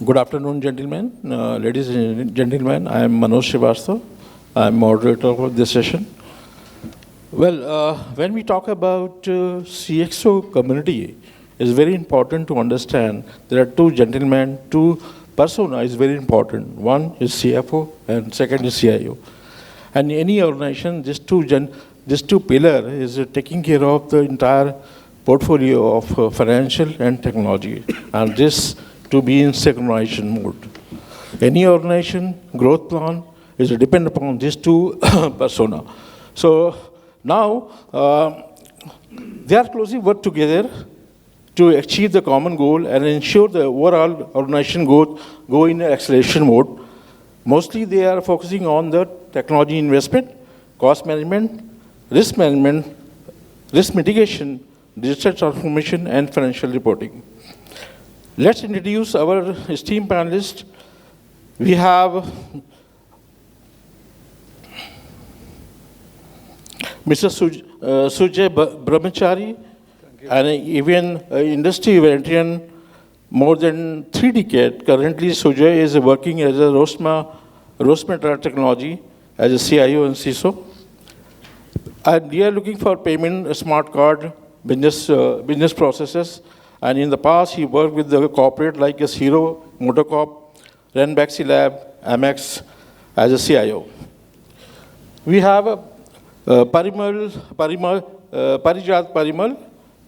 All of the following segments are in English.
Good afternoon, gentlemen. Ladies and gentlemen, I am Manoj Srivastava. I am moderator of this session. Well, when we talk about CXO community, it's very important to understand there are two gentlemen, two persona is very important. One is CFO and second is CIO. And any organization, these two pillar is taking care of the entire portfolio of financial and technology, and this to be in synchronization mode. Any organization growth plan is dependent upon these two persona. So now they are closely work together to achieve the common goal and ensure the overall organization go in acceleration mode. Mostly they are focusing on the technology investment, cost management, risk mitigation, digital transformation, and financial reporting. Let's introduce our esteemed panelists. We have Mr. Sujoy Brahmachari, an even industry veteran, more than 3 decades. Currently, Sujoy is working as a Rosmerta technology as a CIO and CISO. And we are looking for payment smart card business processes. And in the past, he worked with the corporate like as Hero, Motorcorp, Renbaxi Lab, Amex as a CIO. We have Parijat Parimal,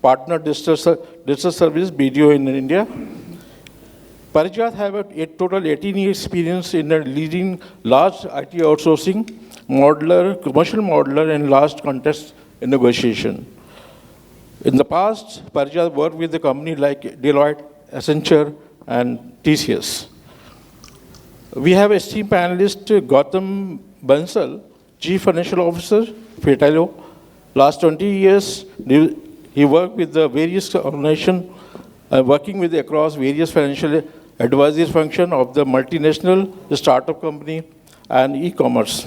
partner digital service BDO in India. Parijat have a total 18 years experience in leading large IT outsourcing, commercial modeler, and large contest in negotiation. In the past, Parijat worked with the company like Deloitte, Accenture, and TCS. We have esteemed panelist Gautam Bansal, Chief Financial Officer, Fitelo. Last 20 years, he worked with the various organizations, working with across various financial advisory function of the multinational, the startup company, and e-commerce.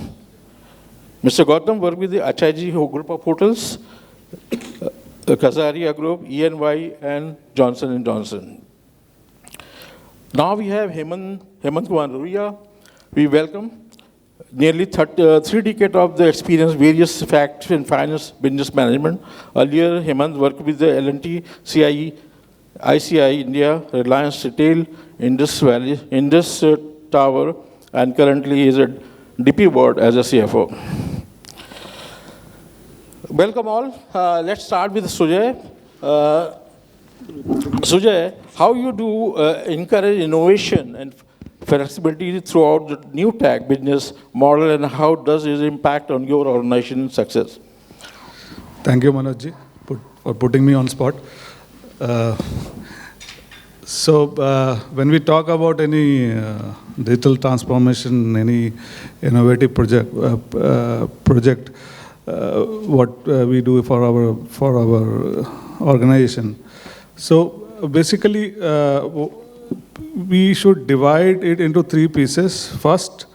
Mr. Gautam worked with the HIG group of hotels, Kazaria Group, ENY, and Johnson & Johnson. Now we have Hemant Ruia. We welcome nearly 3 decades of the experience, various facts in finance, business management. Earlier, Hemant worked with the L&T, CIE, ICI India, Reliance Retail, Indus Tower, and currently is at DP board as a CFO. Welcome all. Let's start with Sujoy. Sujoy, how you do encourage innovation and flexibility throughout the new tech business model, and how does it impact on your organization's success? Thank you, Manoj, for putting me on spot. When we talk about any digital transformation, any innovative project, what we do for our organization. So basically, we should divide it into 3 pieces. First,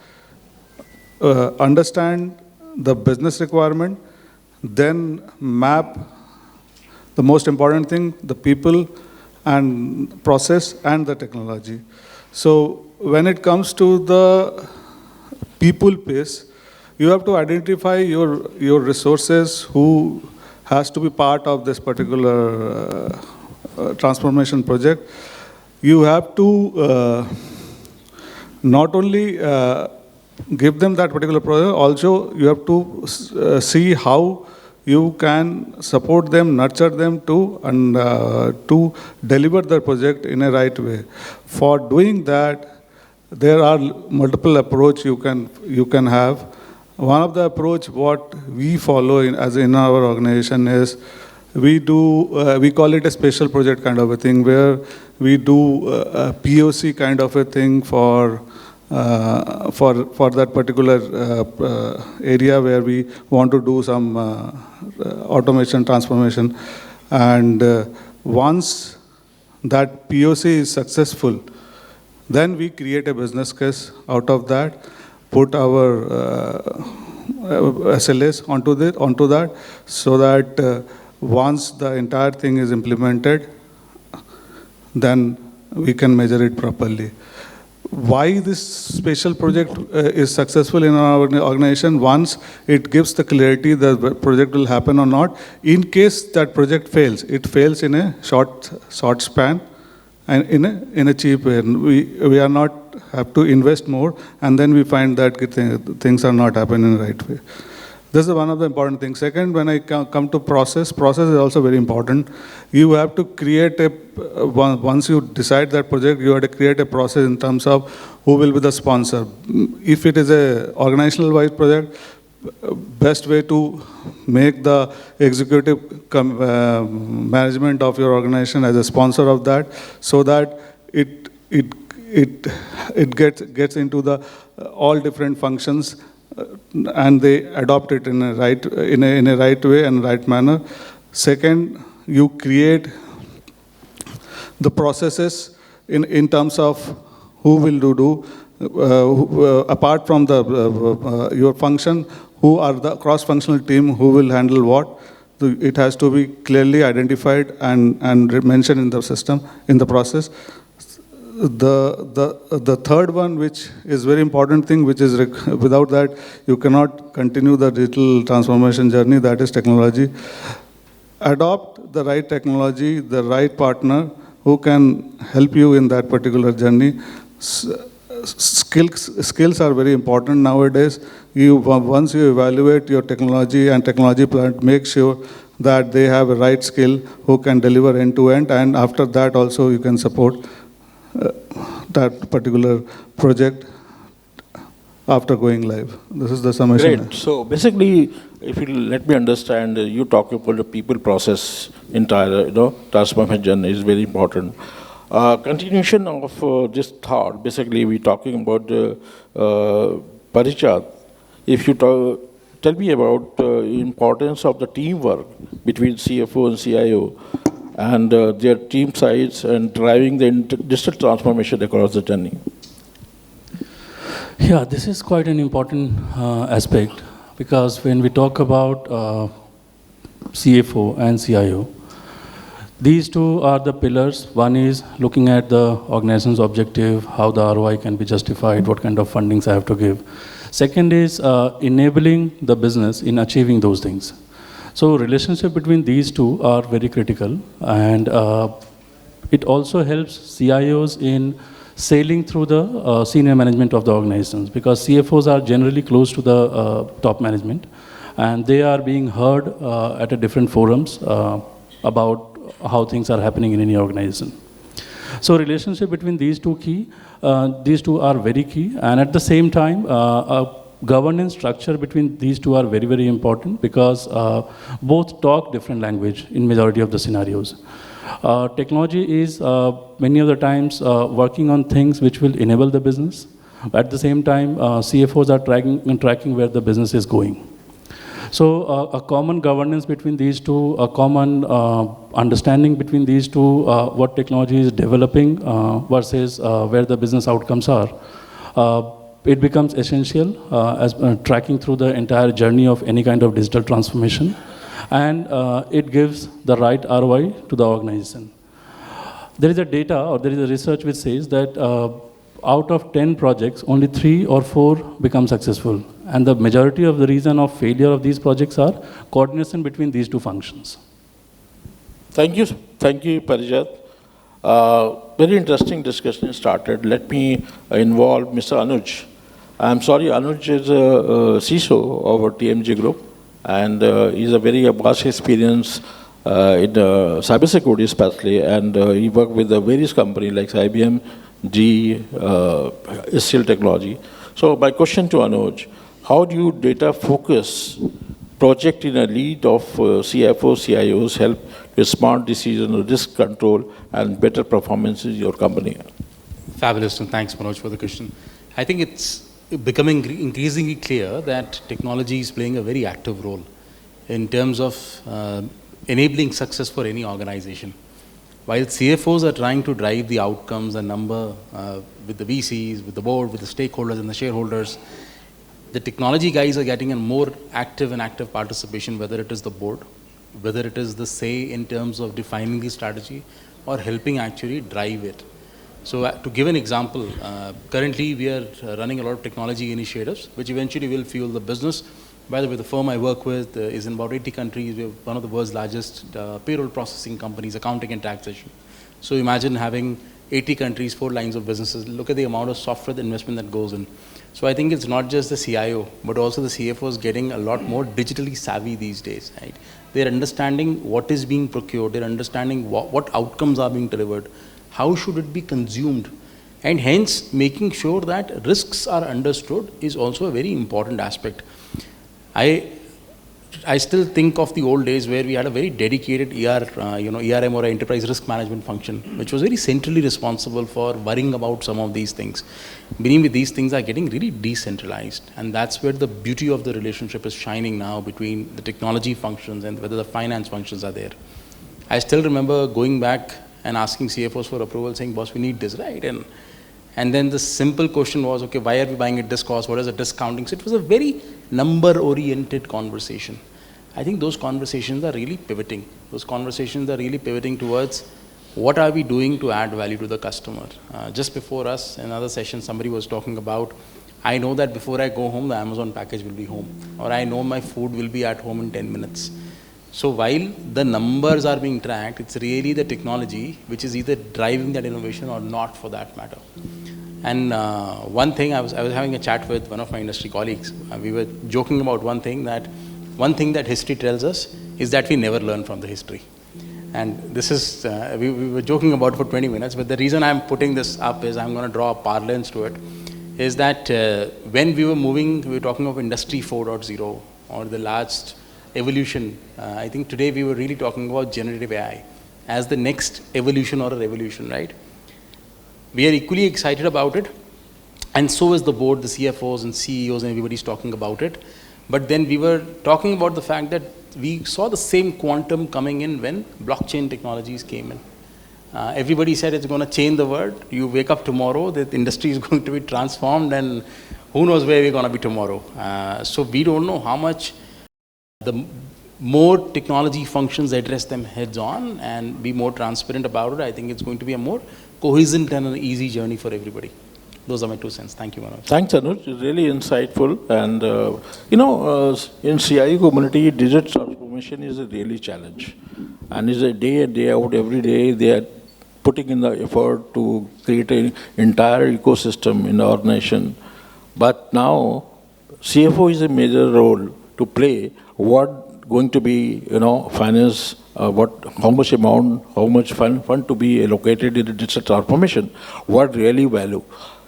understand the business requirement, then map the most important thing, the people and process and the technology. So when it comes to the people piece, you have to identify your resources, who has to be part of this particular transformation project. You have to not only give them that particular project, also you have to see how you can support them, nurture them to deliver the project in a right way. For doing that, there are multiple approaches you can have. One of the approach what we follow in our organization is we call it a special project kind of a thing, where we do a POC kind of a thing for that particular area where we want to do some automation transformation. And once that POC is successful, then we create a business case out of that, put our SLAs onto that, so that once the entire thing is implemented, then we can measure it properly. why this special project is successful in our organization. Once it gives the clarity that the project will happen or not. In case that project fails, it fails in a short span and in a cheap way. We are not have to invest more, and then we find that things are not happening in the right way. This is one of the important things. Second, when I come to process is also very important. You have to create once you decide that project, you have to create a process in terms of who will be the sponsor. If it is a organizational-wise project, best way to make the executive management of your organization as a sponsor of that, so that it gets into the all different functions, and they adopt it in a right way and right manner. Second, you create the processes in terms of who will apart from your function, who are the cross-functional team who will handle what. It has to be clearly identified and mentioned in the system, in the process. The third one, which is very important thing, which is without that you cannot continue the digital transformation journey, that is technology. Adopt the right technology, the right partner who can help you in that particular journey. Skills are very important nowadays. Once you evaluate your technology and technology plant, make sure that they have a right skill who can deliver end to end, and after that also you can support that particular project after going live. This is the summation. Great. So basically, if you let me understand, you talk about the people process entire, transformation journey is very important. Continuation of this thought, basically we're talking about Parijat. If you tell me about the importance of the teamwork between CFO and CIO, and their team size and driving the digital transformation across the journey. Yeah, this is quite an important aspect, because when we talk about CFO and CIO, these two are the pillars. One is looking at the organization's objective, how the ROI can be justified, what kind of fundings I have to give. Second is enabling the business in achieving those things. So relationship between these two are very critical, and it also helps CIOs in sailing through the senior management of the organizations, because CFOs are generally close to the top management, and they are being heard at a different forums about how things are happening in any organization. So relationship between these two are very key, and at the same time, governance structure between these two are very, very important, because both talk different language in majority of the scenarios. Technology is many of the times working on things which will enable the business. At the same time, CFOs are tracking where the business is going. So a common governance between these two, a common understanding between these two, what technology is developing versus where the business outcomes are, it becomes essential as tracking through the entire journey of any kind of digital transformation, and it gives the right ROI to the organization. There is a data, or there is a research which says that out of 10 projects, only 3 or 4 become successful. And the majority of the reason of failure of these projects are coordination between these two functions. Thank you, Parijat. Very interesting discussion started. Let me involve Mr. Anuj. I'm sorry, Anuj is a CISO of our TMG group, and he's a very vast experience in cybersecurity especially, and he worked with various companies like IBM, GE, SCL Technology. So my question to Anuj, how do you data focus project in a lead of CFO, CIOs help with smart decision, risk control, and better performance in your company? Fabulous, and thanks, Manoj, for the question. I think it's becoming increasingly clear that technology is playing a very active role in terms of enabling success for any organization. While CFOs are trying to drive the outcomes and number with the VCs, with the board, with the stakeholders and the shareholders, the technology guys are getting a more active participation, whether it is the board, whether it is the say in terms of defining the strategy or helping actually drive it. So to give an example, currently we are running a lot of technology initiatives, which eventually will fuel the business. By the way, the firm I work with is in about 80 countries. We are one of the world's largest payroll processing companies, accounting and taxation. So imagine having 80 countries, 4 lines of businesses. Look at the amount of software investment that goes in. So I think it's not just the CIO, but also the CFOs getting a lot more digitally savvy these days, right? They're understanding what is being procured. They're understanding what outcomes are being delivered. How should it be consumed? And hence, making sure that risks are understood is also a very important aspect. I still think of the old days where we had a very dedicated ERM or enterprise risk management function, which was very centrally responsible for worrying about some of these things. Meaning with these things are getting really decentralized, and that's where the beauty of the relationship is shining now between the technology functions and whether the finance functions are there. I still remember going back and asking CFOs for approval, saying, boss, we need this, right? And then the simple question was, okay, why are we buying at this cost? What is the discounting? So it was a very number-oriented conversation. I think those conversations are really pivoting. Those conversations are really pivoting towards what are we doing to add value to the customer. Just before us, in another session, somebody was talking about, I know that before I go home, the Amazon package will be home. Or I know my food will be at home in 10 minutes. So while the numbers are being tracked, it's really the technology which is either driving that innovation or not, for that matter. And one thing, I was having a chat with one of my industry colleagues. We were joking about one thing that history tells us is that we never learn from the history. And this is, we were joking about it for 20 minutes, but the reason I'm putting this up is I'm going to draw a parlance to it, is that when we were talking of Industry 4.0 or the last evolution. I think today we were really talking about generative AI as the next evolution or a revolution, right? We are equally excited about it, and so is the board, the CFOs and CEOs, and everybody's talking about it. But then we were talking about the fact that we saw the same quantum coming in when blockchain technologies came in. Everybody said it's going to change the world. You wake up tomorrow, the industry is going to be transformed, and who knows where we're going to be tomorrow. So we don't know how much the more technology functions address them heads on and be more transparent about it. I think it's going to be a more cohesive and an easy journey for everybody. Those are my 2 cents. Thank you, Manoj. Thanks, Anuj. Really insightful. And, in CIO community, digital transformation is a really challenge. And it's a day in, day out, every day they are putting in the effort to create an entire ecosystem in the organization. But now, CFO is a major role to play. What going to be, finance, how much amount, how much fund to be allocated in the digital transformation, what really value.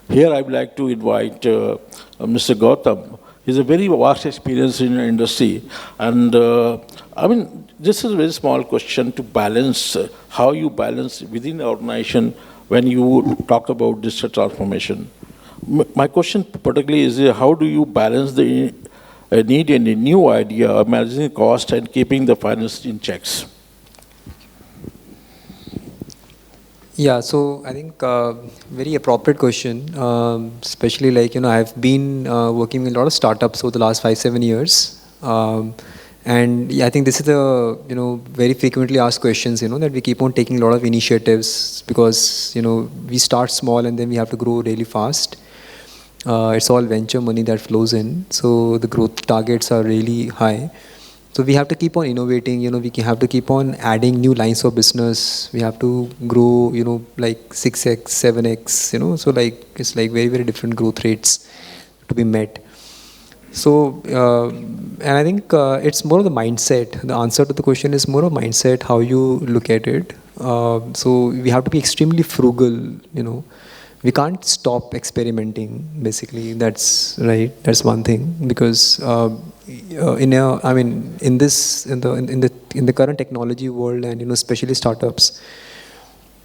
Here I would like to invite Mr. Gautam. He's a very vast experience in the industry. And this is a very small question to balance, how you balance within the organization when you talk about digital transformation. My question particularly is, how do you balance the need and a new idea, managing cost and keeping the finance in checks? Yeah, so I think very appropriate question, especially I've been working with a lot of startups over the last 5-7 years. And yeah, I think this is the, very frequently asked questions, that we keep on taking a lot of initiatives because, we start small and then we have to grow really fast. It's all venture money that flows in. So the growth targets are really high. So we have to keep on innovating, we have to keep on adding new lines of business. We have to grow, like 6x, 7x, so it's like very, very different growth rates to be met. So, and I think it's more of the mindset. The answer to the question is more of mindset, how you look at it. So we have to be extremely frugal, We can't stop experimenting, basically. That's right. That's one thing, because in the current technology world, and especially startups,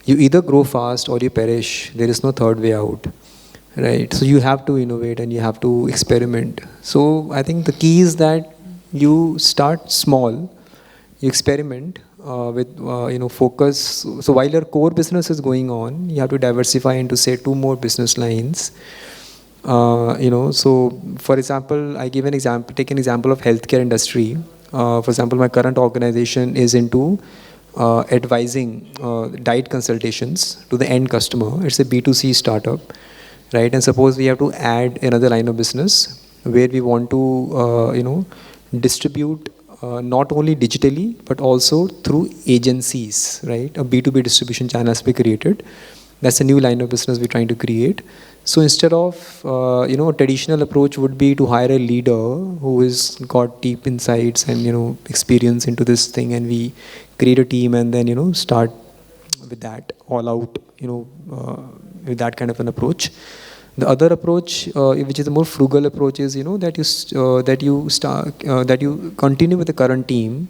you either grow fast or you perish. There is no third way out, right? So you have to innovate and you have to experiment. So I think the key is that you start small, you experiment. With focus. So while your core business is going on, you have to diversify into, say, 2 more business lines. So for example, take an example of healthcare industry. For example, my current organization is into advising diet consultations to the end customer. It's a B2C startup, right? And suppose we have to add another line of business where we want to, distribute not only digitally but also through agencies, right? A B2B distribution channel has to be created. That's a new line of business we're trying to create. So instead of, a traditional approach would be to hire a leader who has got deep insights and, experience into this thing, and we create a team and then, start with that all out, with that kind of an approach. The other approach, which is a more frugal approach, is, that you continue with the current team,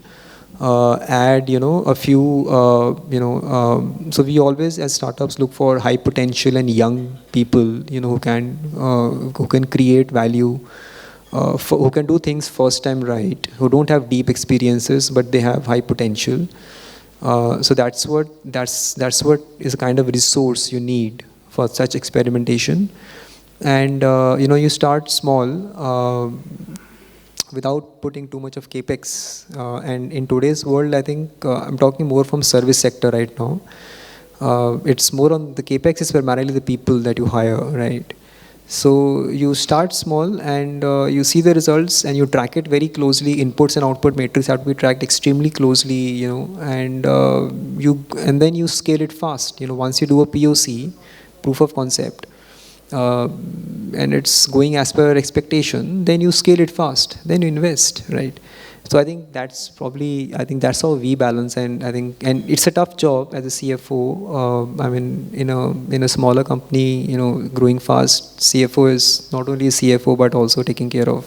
add, a few, so we always as startups look for high potential and young people, who can create value, who can do things first time right, who don't have deep experiences but they have high potential. So that's what is a kind of resource you need for such experimentation. And you start small, without putting too much of capex. And in today's world, I think I'm talking more from service sector right now. It's more on the capex is primarily the people that you hire, right? So you start small and you see the results and you track it very closely. Inputs and output metrics have to be tracked extremely closely, and then you scale it fast. Once you do a POC, proof of concept, and it's going as per expectation, then you scale it fast, then you invest, right? So I think that's how we balance, and it's a tough job as a CFO. In a smaller company, growing fast, CFO is not only a CFO but also taking care of,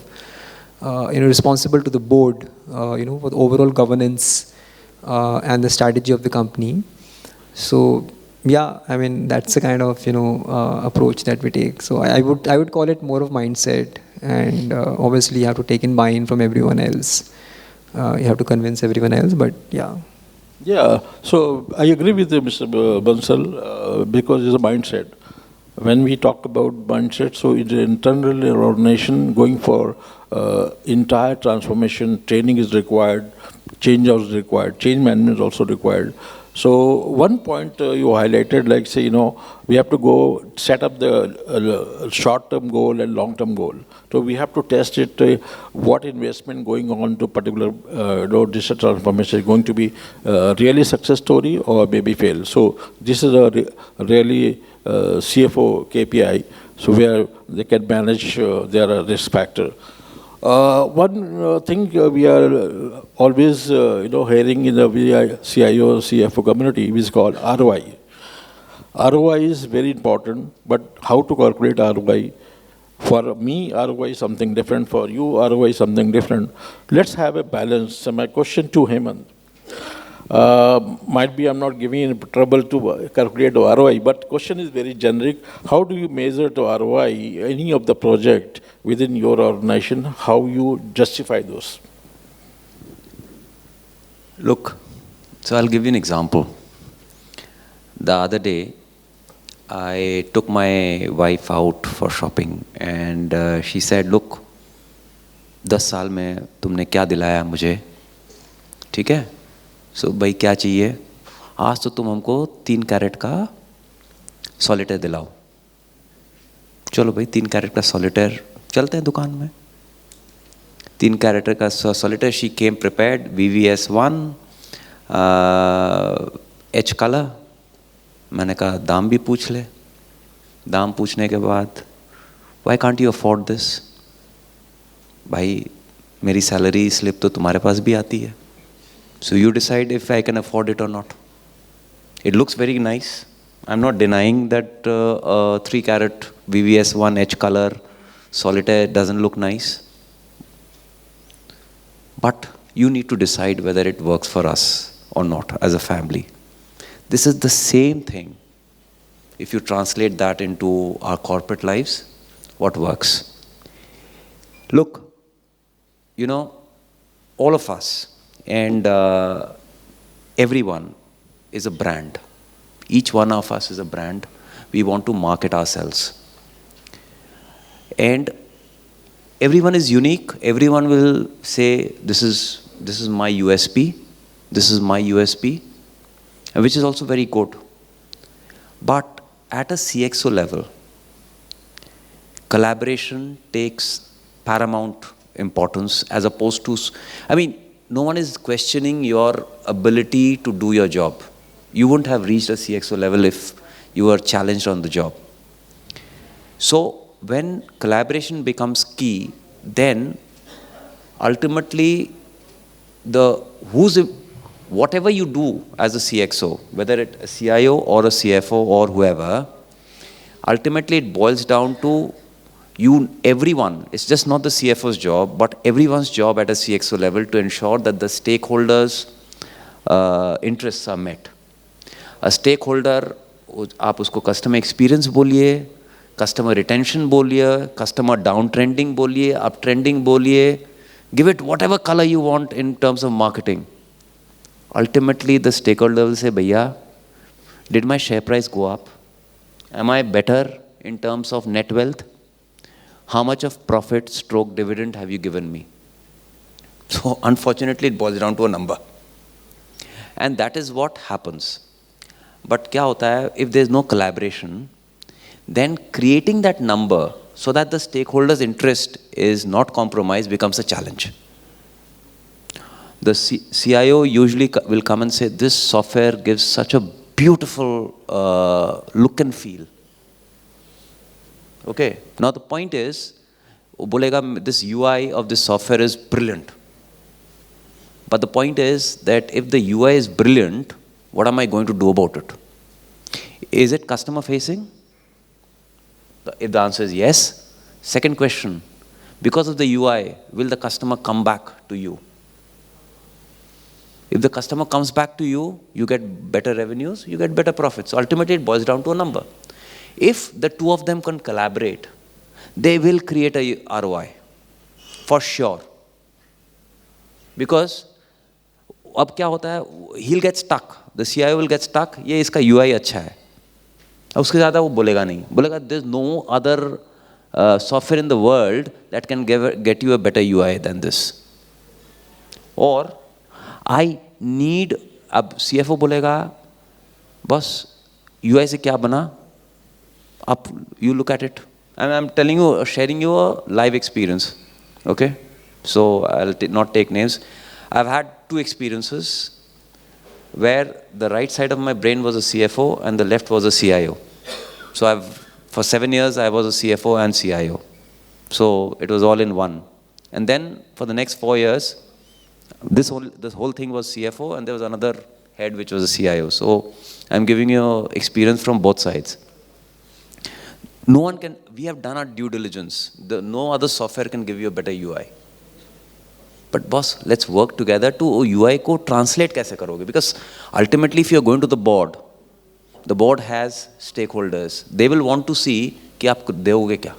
responsible to the board, for the overall governance and the strategy of the company. So yeah, that's the kind of approach that we take. So I would call it more of mindset, and obviously you have to take in buy-in from everyone else. You have to convince everyone else, but yeah. Yeah, so I agree with you, Mr. Bansal, because it's a mindset. When we talk about mindset, so it's internal in our nation going for entire transformation, training is required, change is required, change management is also required. So one point you highlighted, like say, we have to go set up the short-term goal and long-term goal. So we have to test it, what investment going on to particular digital transformation is going to be really success story or maybe fail. So this is a really CFO KPI, so where they can manage their risk factor. One thing we are always, hearing in the CIO, CFO community is called ROI. ROI is very important, but how to calculate ROI? For me, ROI is something different. For you, ROI is something different. Let's have a balance. So my question to Hemant. Might be I'm not giving you trouble to calculate the ROI, but question is very generic. How do you measure the ROI, any of the project within your organization? How you justify those? Look, so I'll give you an example. The other day, I took my wife out for shopping and she said, look, 10 साल में तुमने क्या दिलाया मुझे, ठीक है? सो भाई क्या चाहिए, आज तो तुम हमको 3 कैरेट का सॉलिटेयर दिलाओ. चलो भाई 3 कैरेट का सॉलिटेयर, चलते हैं दुकान में. 3 कैरेट का solitaire. She came prepared, VVS1 H colour. मैंने कहा दाम भी पूछ ले. दाम पूछने के बाद, why can't you afford this? भाई मेरी सैलरी स्लिप तो तुम्हारे पास भी आती है. So you decide if I can afford it or not. It looks very nice. I'm not denying that 3 carat VVS1 H color solitaire doesn't look nice. But you need to decide whether it works for us or not as a family. This is the same thing. If you translate that into our corporate lives, what works? Look, all of us, and everyone is a brand. Each one of us is a brand. We want to market ourselves. And everyone is unique. Everyone will say, this is my USP. This is my USP. which is also very good. But at a CXO level, collaboration takes paramount importance as opposed to, no one is questioning your ability to do your job. You wouldn't have reached a CXO level if you were challenged on the job. So when collaboration becomes key, then ultimately whatever you do as a CXO, whether it's a CIO or a CFO or whoever, ultimately it boils down to everyone. It's just not the CFO's job, but everyone's job at a CXO level to ensure that the stakeholders' interests are met. A stakeholder, आप उसको customer experience बोलिए, customer retention बोलिए, customer downtrending बोलिए, uptrending बोलिए, give it whatever color you want in terms of marketing. Ultimately, the stakeholder will say, Bhaiya, did my share price go up? Am I better in terms of net wealth? How much of profit / dividend have you given me? So unfortunately, it boils down to a number. And that is what happens. But क्या होता है, if there is no collaboration, then creating that number so that the stakeholder's interest is not compromised becomes a challenge. The CIO usually will come and say, this software gives such a beautiful look and feel. Okay, now the point is, bolega, this UI of this software is brilliant. But the point is that if the UI is brilliant, what am I going to do about it? Is it customer facing? If the answer is yes, second question, because of the UI, will the customer come back to you? If the customer comes back to you, you get better revenues, you get better profits. So ultimately, it boils down to a number. If the two of them can collaborate, they will create a ROI, for sure. Because अब क्या होता है, he'll get stuck. The CIO will get stuck. ये इसका UI अच्छा है. अब उसके ज़्यादा वो बोलेगा नहीं. बोलेगा there's no other software in the world that can get you a better UI than this. Or I need, अब CFO बोलेगा, बस UI से क्या बना? Up, you look at it. And I'm telling you, sharing you a live experience. Okay? So I'll not take names. I've had 2 experiences where the right side of my brain was a CFO and the left was a CIO. So for 7 years, I was a CFO and CIO. So it was all in one. And then for the next 4 years, this whole thing was CFO and there was another head which was a CIO. So I'm giving you experience from both sides. No one can, we have done our due diligence. No other software can give you a better UI. But boss, let's work together to UI को translate कैसे करोगे? Because ultimately if you're going to the board has stakeholders. They will want to see कि आप दोगे क्या.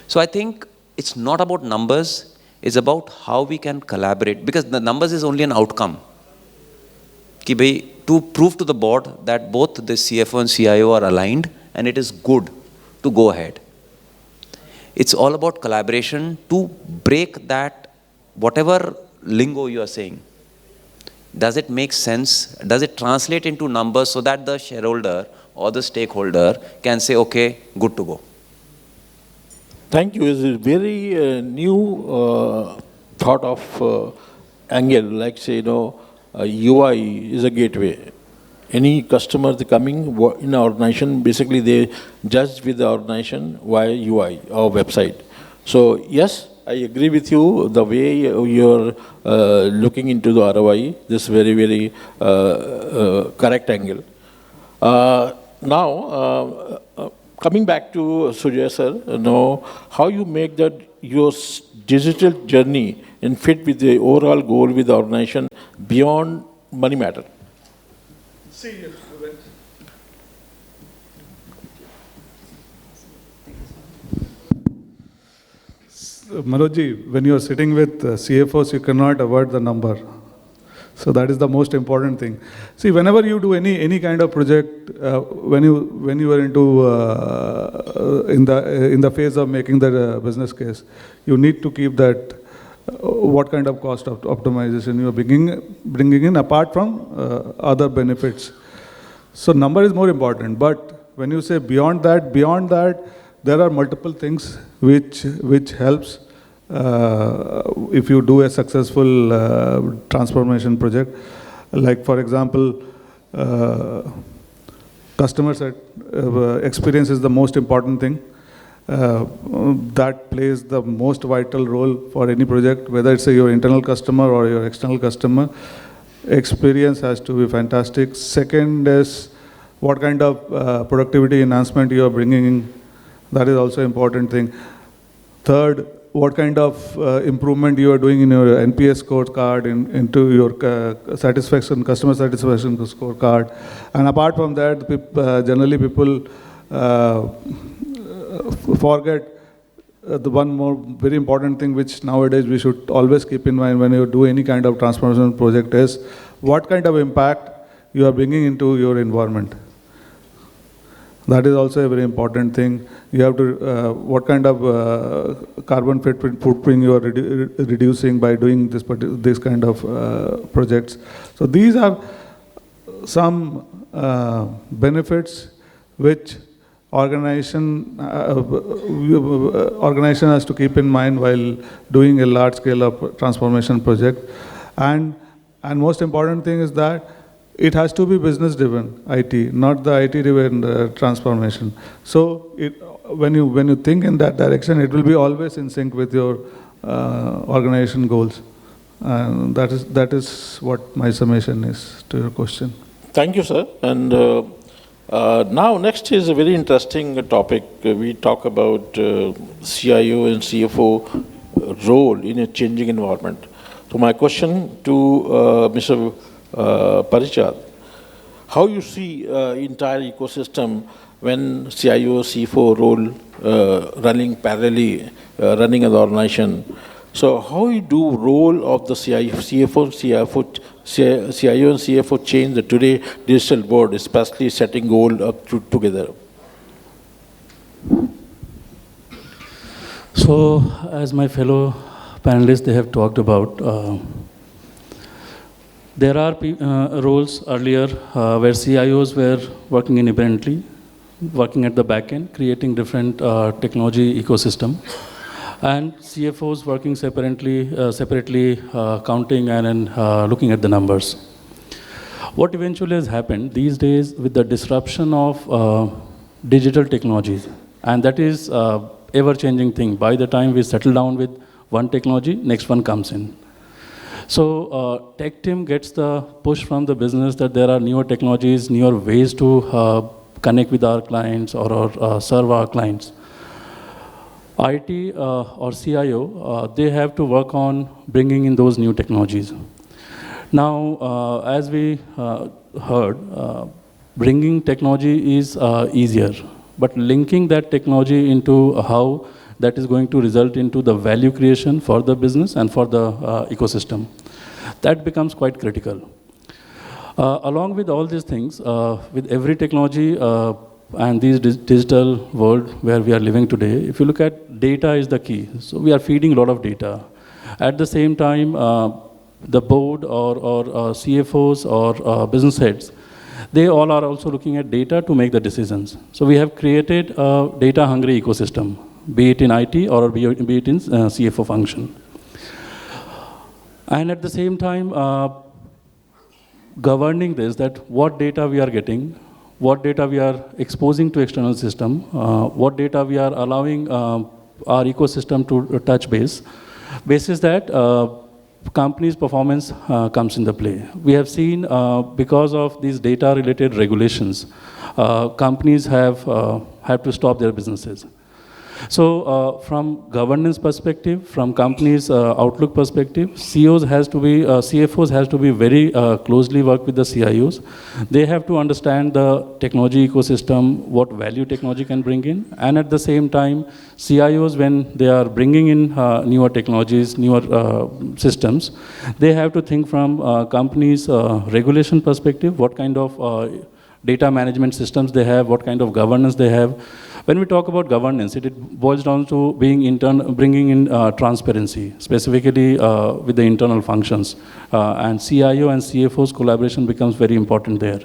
So I think it's not about numbers, it's about how we can collaborate. Because the numbers is only an outcome. कि भाई, to prove to the board that both the CFO and CIO are aligned and it is good to go ahead. It's all about collaboration to break that, whatever lingo you are saying. Does it make sense? Does it translate into numbers so that the shareholder or the stakeholder can say, okay, good to go? Thank you. It's a very new thought of angle, like say, UI is a gateway. Any customer coming in our organization, basically they judge with the organization via UI or website. So yes, I agree with you, the way you're looking into the ROI, this very, very correct angle. Now, coming back to Sujoy sir, how you make that your digital journey and fit with the overall goal with the organization beyond money matter? See, Manoj, when you are sitting with CFOs, you cannot avoid the number. So that is the most important thing. See, whenever you do any kind of project, when you are into in the phase of making the business case, you need to keep that what kind of cost optimization you are bringing in apart from other benefits. So number is more important, but when you say beyond that, there are multiple things which helps if you do a successful transformation project. Like for example, customer experience is the most important thing. That plays the most vital role for any project, whether it's your internal customer or your external customer. Experience has to be fantastic. Second is what kind of productivity enhancement you are bringing in. That is also important thing. Third, what kind of improvement you are doing in your NPS scorecard, into your customer satisfaction scorecard. And apart from that, generally people forget the one more very important thing which nowadays we should always keep in mind when you do any kind of transformation project is what kind of impact you are bringing into your environment. That is also a very important thing. You have to, what kind of carbon footprint you are reducing by doing this kind of projects. So these are some benefits which organization has to keep in mind while doing a large scale of transformation project. And most important thing is that it has to be business driven IT, not the IT driven transformation. So when you think in that direction, it will be always in sync with your organization goals. And that is what my summation is to your question. Thank you, sir. And now next is a very interesting topic. We talk about CIO and CFO role in a changing environment. So my question to Mr. Parijat, how you see entire ecosystem when CIO, CFO role running parallelly, running an organization. So how you do role of the CIO and CFO change the today digital world, especially setting goal up together? So as my fellow panelists, they have talked about, there are roles earlier where CIOs were working independently, working at the back end, creating different technology ecosystem, and CFOs working separately counting and looking at the numbers. What eventually has happened these days with the disruption of digital technologies, and that is ever-changing thing. By the time we settle down with one technology, next one comes in. So tech team gets the push from the business that there are newer technologies, newer ways to connect with our clients or serve our clients. IT or CIO, they have to work on bringing in those new technologies. Now, as we heard, bringing technology is easier, but linking that technology into how that is going to result into the value creation for the business and for the ecosystem, that becomes quite critical. Along with all these things, with every technology and this digital world where we are living today, if you look at data is the key. So we are feeding a lot of data. At the same time, the board or CFOs or business heads, they all are also looking at data to make the decisions. So we have created a data-hungry ecosystem, be it in IT or be it in CFO function. And at the same time, governing this, that what data we are getting, what data we are exposing to external system, what data we are allowing our ecosystem to touch base. Basis that company's performance comes into play. We have seen because of these data-related regulations, companies have to stop their businesses. So from governance perspective, from companies' outlook perspective, CFOs has to be very closely work with the CIOs. They have to understand the technology ecosystem, what value technology can bring in, and at the same time, CIOs, when they are bringing in newer technologies, newer systems, they have to think from companies' regulation perspective, what kind of data management systems they have, what kind of governance they have. When we talk about governance, it boils down to bringing in transparency, specifically with the internal functions. And CIO and CFO's collaboration becomes very important there.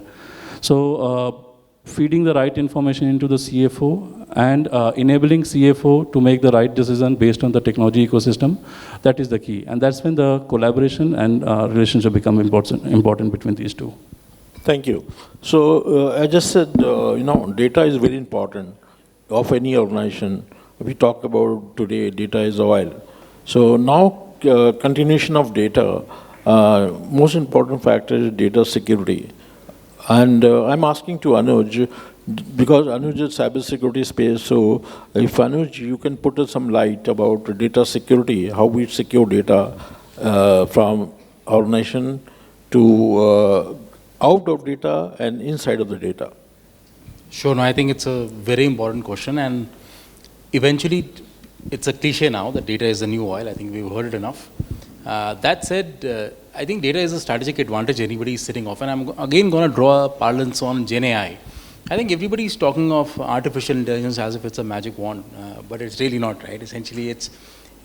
So feeding the right information into the CFO and enabling CFO to make the right decision based on the technology ecosystem, that is the key. And that's when the collaboration and relationship become important between these two. Thank you. So I just said, data is very important of any organization. We talk about today, data is oil. So now continuation of data, most important factor is data security. And I'm asking to Anuj, because Anuj is cybersecurity space, so if Anuj, you can put some light about data security, how we secure data from organization to out of data and inside of the data. Sure, no, I think it's a very important question, and eventually it's a cliche now that data is the new oil. I think we've heard it enough. That said, I think data is a strategic advantage anybody is sitting off, and I'm again going to draw a parlance on Gen AI. I think everybody is talking of artificial intelligence as if it's a magic wand, but it's really not, right? Essentially, it's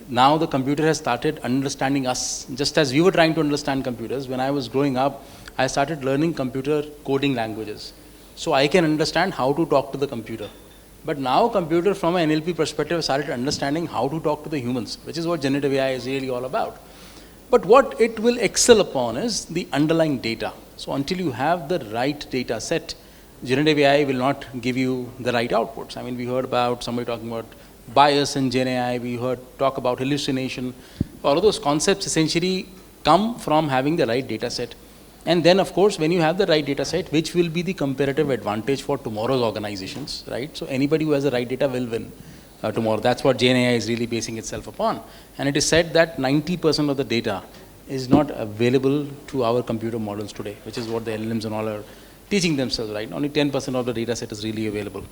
now the computer has started understanding us, just as we were trying to understand computers. When I was growing up, I started learning computer coding languages. So I can understand how to talk to the computer. But now computer from an NLP perspective started understanding how to talk to the humans, which is what generative AI is really all about. But what it will excel upon is the underlying data. So until you have the right data set, generative AI will not give you the right outputs. I mean, we heard about somebody talking about bias in Gen AI, we heard talk about hallucination. All of those concepts essentially come from having the right data set. And then, of course, when you have the right data set, which will be the comparative advantage for tomorrow's organizations, right? So anybody who has the right data will win tomorrow. That's what Gen AI is really basing itself upon. And it is said that 90% of the data is not available to our computer models today, which is what the LLMs and all are teaching themselves, right? Only 10% of the data set is really available.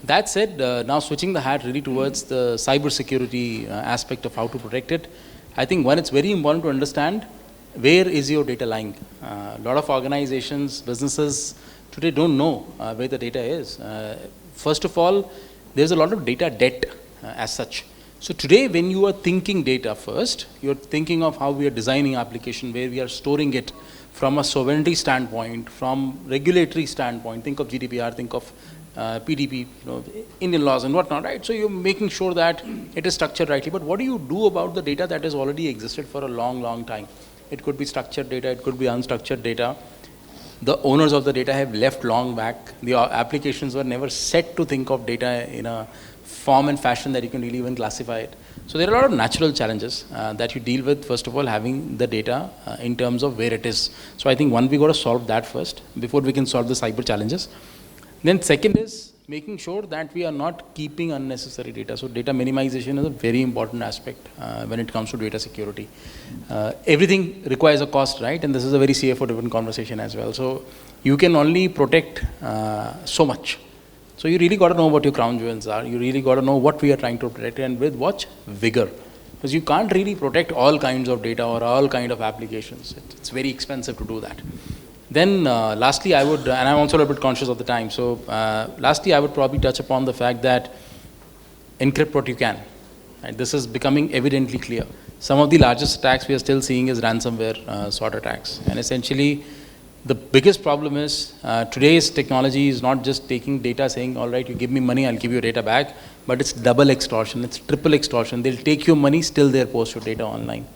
That said, now switching the hat really towards the cybersecurity aspect of how to protect it, I think one, it's very important to understand where is your data lying. A lot of organizations, businesses today don't know where the data is. First of all, there's a lot of data debt as such. So today when you are thinking data first, you're thinking of how we are designing application, where we are storing it from a sovereignty standpoint, from regulatory standpoint. Think of GDPR, think of PDP, Indian laws and whatnot, right? So you're making sure that it is structured rightly. But what do you do about the data that has already existed for a long, long time? It could be structured data, it could be unstructured data. The owners of the data have left long back. The applications were never set to think of data in a form and fashion that you can really even classify it. So there are a lot of natural challenges that you deal with, first of all, having the data in terms of where it is. So I think one, we got to solve that first before we can solve the cyber challenges. Then second is making sure that we are not keeping unnecessary data. So data minimization is a very important aspect when it comes to data security. Everything requires a cost, right? And this is a very CFO-driven conversation as well. So you can only protect so much. So you really got to know what your crown jewels are. You really got to know what we are trying to protect and with what vigor. Because you can't really protect all kinds of data or all kind of applications. It's very expensive to do that. Then lastly, I would, and I'm also a little bit conscious of the time, so lastly, I would probably touch upon the fact that encrypt what you can. Right? This is becoming evidently clear. Some of the largest attacks we are still seeing is ransomware sort attacks. And essentially, the biggest problem is today's technology is not just taking data saying, all right, you give me money, I'll give you data back, but it's double extortion, it's triple extortion. They'll take your money, still they'll post your data online.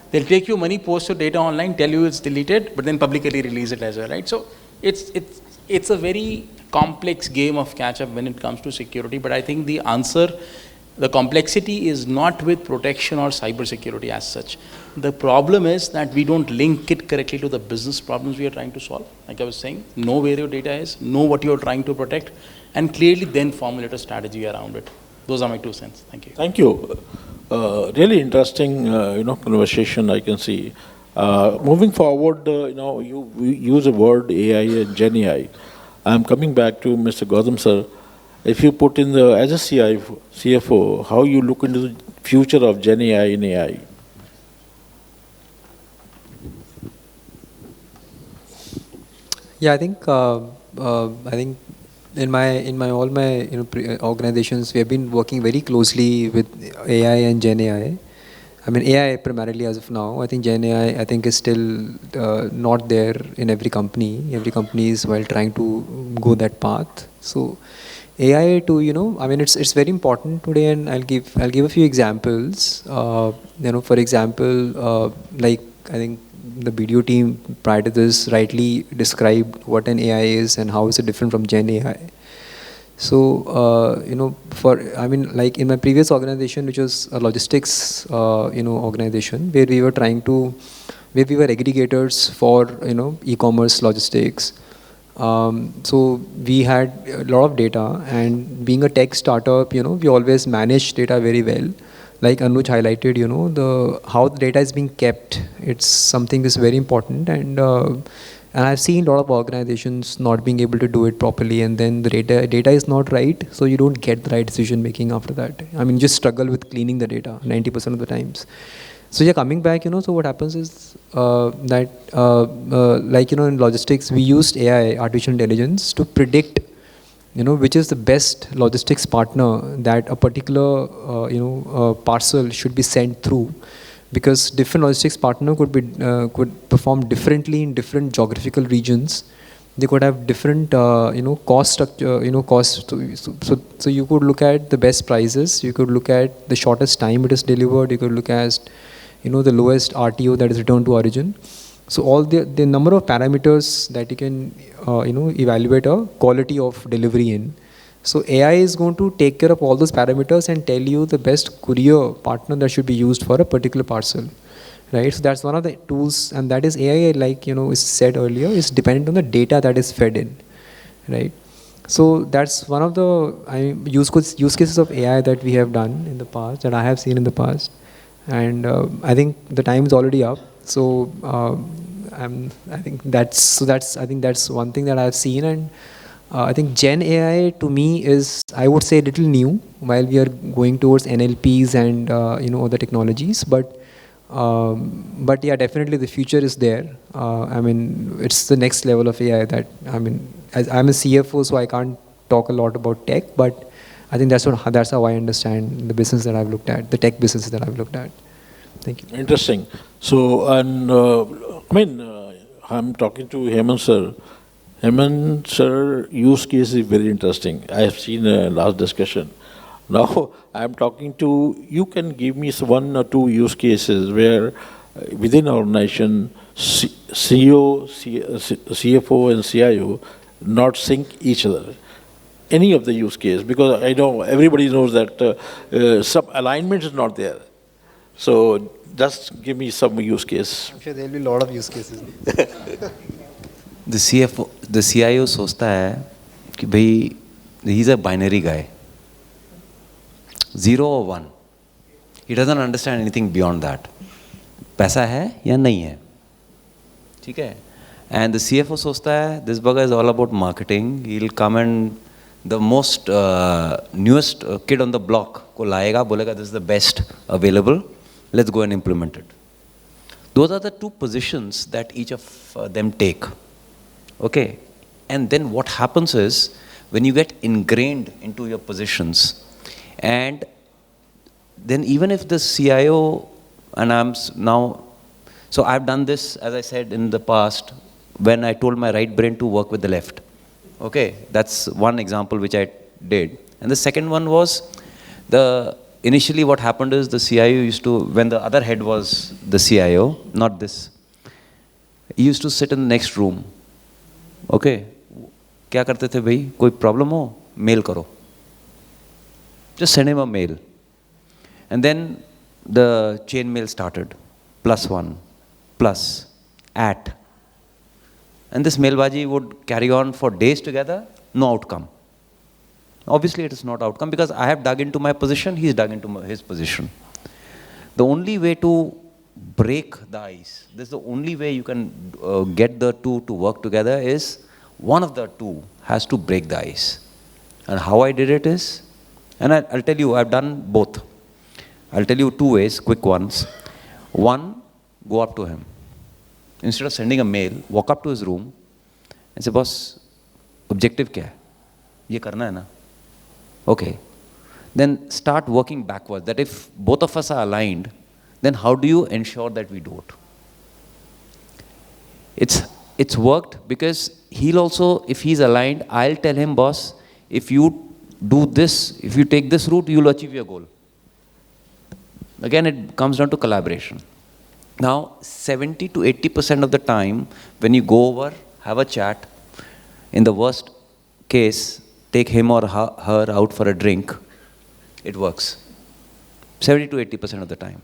They'll take your money, post your data online, tell you it's deleted, but then publicly release it as well, right? So it's a very complex game of catch-up when it comes to security, but I think the answer, the complexity is not with protection or cybersecurity as such. The problem is that we don't link it correctly to the business problems we are trying to solve. Like I was saying, know where your data is, know what you're trying to protect, and clearly then formulate a strategy around it. Those are my 2 cents. Thank you. Thank you. Really interesting, conversation I can see. Moving forward, you use the word AI and Gen AI. I'm coming back to Mr. Gautam, sir. If you put in as a CFO, how you look into the future of Gen AI and AI? Yeah, I think in my all my organizations, we have been working very closely with AI and Gen AI. I mean AI primarily as of now. I think Gen AI I think is still not there in every company. Every company is while trying to go that path. So AI to I mean it's very important today, and I'll give a few examples. For example, like I think the video team prior to this rightly described what an AI is and how is it different from Gen AI. So, I mean, like in my previous organization, which was a logistics, organization, where we were aggregators for, e-commerce logistics. So we had a lot of data, and being a tech startup, we always manage data very well. Like Anuj highlighted, how the data is being kept. It's something that's very important, and I've seen a lot of organizations not being able to do it properly, and then the data is not right, so you don't get the right decision making after that. I mean, you just struggle with cleaning the data 90% of the times. So yeah, coming back, so what happens is that like in logistics, we used AI, artificial intelligence, to predict which is the best logistics partner that a particular parcel should be sent through, because different logistics partner could perform differently in different geographical regions. They could have different cost structure, cost. So you could look at the best prices. You could look at the shortest time it is delivered. You could look at the lowest RTO, that is return to origin. So all the number of parameters that you can evaluate a quality of delivery in. So AI is going to take care of all those parameters and tell you the best courier partner that should be used for a particular parcel, right? So that's one of the tools, and that is AI, like is said earlier, is dependent on the data that is fed in, right? So that's one of the use cases of AI that we have done in the past, that I have seen in the past, and I think the time is already up. So I think that's one thing that I've seen, and I think Gen AI to me is, I would say, a little new while we are going towards NLPs and other technologies, but yeah, definitely the future is there. I mean, it's the next level of AI that, I mean, as I'm a CFO, so I can't talk a lot about tech, but I think that's how I understand the business that I've looked at, the tech business that I've looked at. Thank you. Interesting. So, and I'm talking to Hemant sir. Hemant sir, use case is very interesting. I have seen last discussion. Now, I'm talking to, you can give me one or two use cases where within our organization, CEO, CFO and CIO not sync each other. Any of the use case, because I know everybody knows that some alignment is not there. So just give me some use case. I'm sure there'll be a lot of use cases. The CIO सोचता है कि भाई he's a binary guy, 0 or 1. He doesn't understand anything beyond that. पैसा है या नहीं है, ठीक है? And the CFO सोचता है this bugger is all about marketing. He'll come and the most newest kid on the block को लाएगा, बोलेगा this is the best available. Let's go and implement it. Those are the two positions that each of them take. Okay? And then what happens is, when you get ingrained into your positions, and then even if the CIO, and I'm now, so I've done this, as I said in the past, when I told my right brain to work with the left. Okay? That's one example which I did. And the second one was, initially what happened is the CIO used to, when the other head was the CIO, not this, he used to sit in the next room. Okay, क्या करते थे भाई, कोई problem हो, mail करो. Just send him a mail. And then the chain mail started. +1, plus, @ And this mailbaji would carry on for days together, no outcome. Obviously it is not outcome because I have dug into my position, he's dug into his position. The only way to break the ice, this is the only way you can get the two to work together, is one of the two has to break the ice. And how I did it is, and I'll tell you, I've done both. I'll tell you two ways, quick ones. One, go up to him. Instead of sending a mail, walk up to his room and say, boss, objective क्या है? ये करना है ना? Okay. Then start working backwards. That if both of us are aligned, then how do you ensure that we do it? It's worked because he'll also, if he's aligned, I'll tell him, boss, if you do this, if you take this route, you'll achieve your goal. Again, it comes down to collaboration. Now, 70 to 80% of the time, when you go over, have a chat, in the worst case, take him or her out for a drink, it works. 70 to 80% of the time.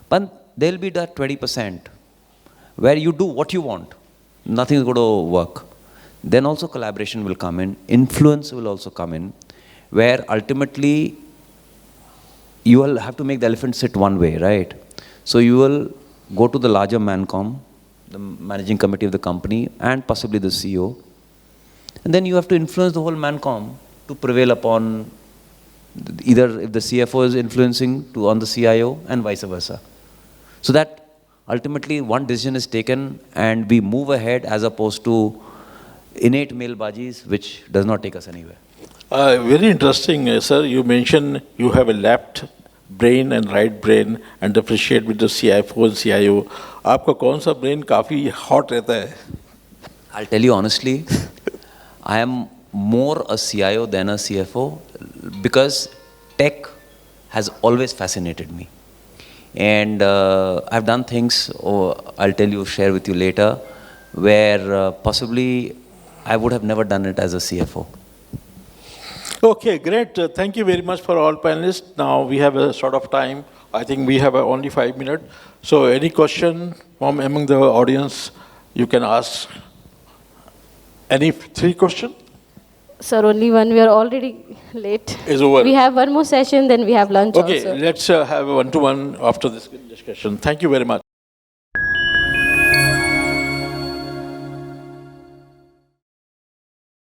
But there'll be that 20% where you do what you want. Nothing is going to work. Then also collaboration will come in. Influence will also come in, where ultimately you will have to make the elephant sit one way, right? So you will go to the larger ManCom, the managing committee of the company, and possibly the CEO. And then you have to influence the whole ManCom to prevail upon either if the CFO is influencing on the CIO and vice versa. So that ultimately one decision is taken and we move ahead as opposed to innate male-bajis, which does not take us anywhere. Very interesting, sir. You mentioned you have a left brain and right brain and appreciate with the CFO and CIO. आपका कौन सा brain काफी hot रहता है? I'll tell you honestly, I am more a CIO than a CFO because tech has always fascinated me. And I've done things, I'll tell you, share with you later, where possibly I would have never done it as a CFO. Okay, great. Thank you very much for all panelists. Now we have a sort of time. I think we have only 5 minutes. So any question from among the audience, you can ask. Any 3 questions? Sir, only one. We are already late. Is over. We have one more session, then we have lunch Okay, also. let's have a one-to-one after this discussion. Thank you very much.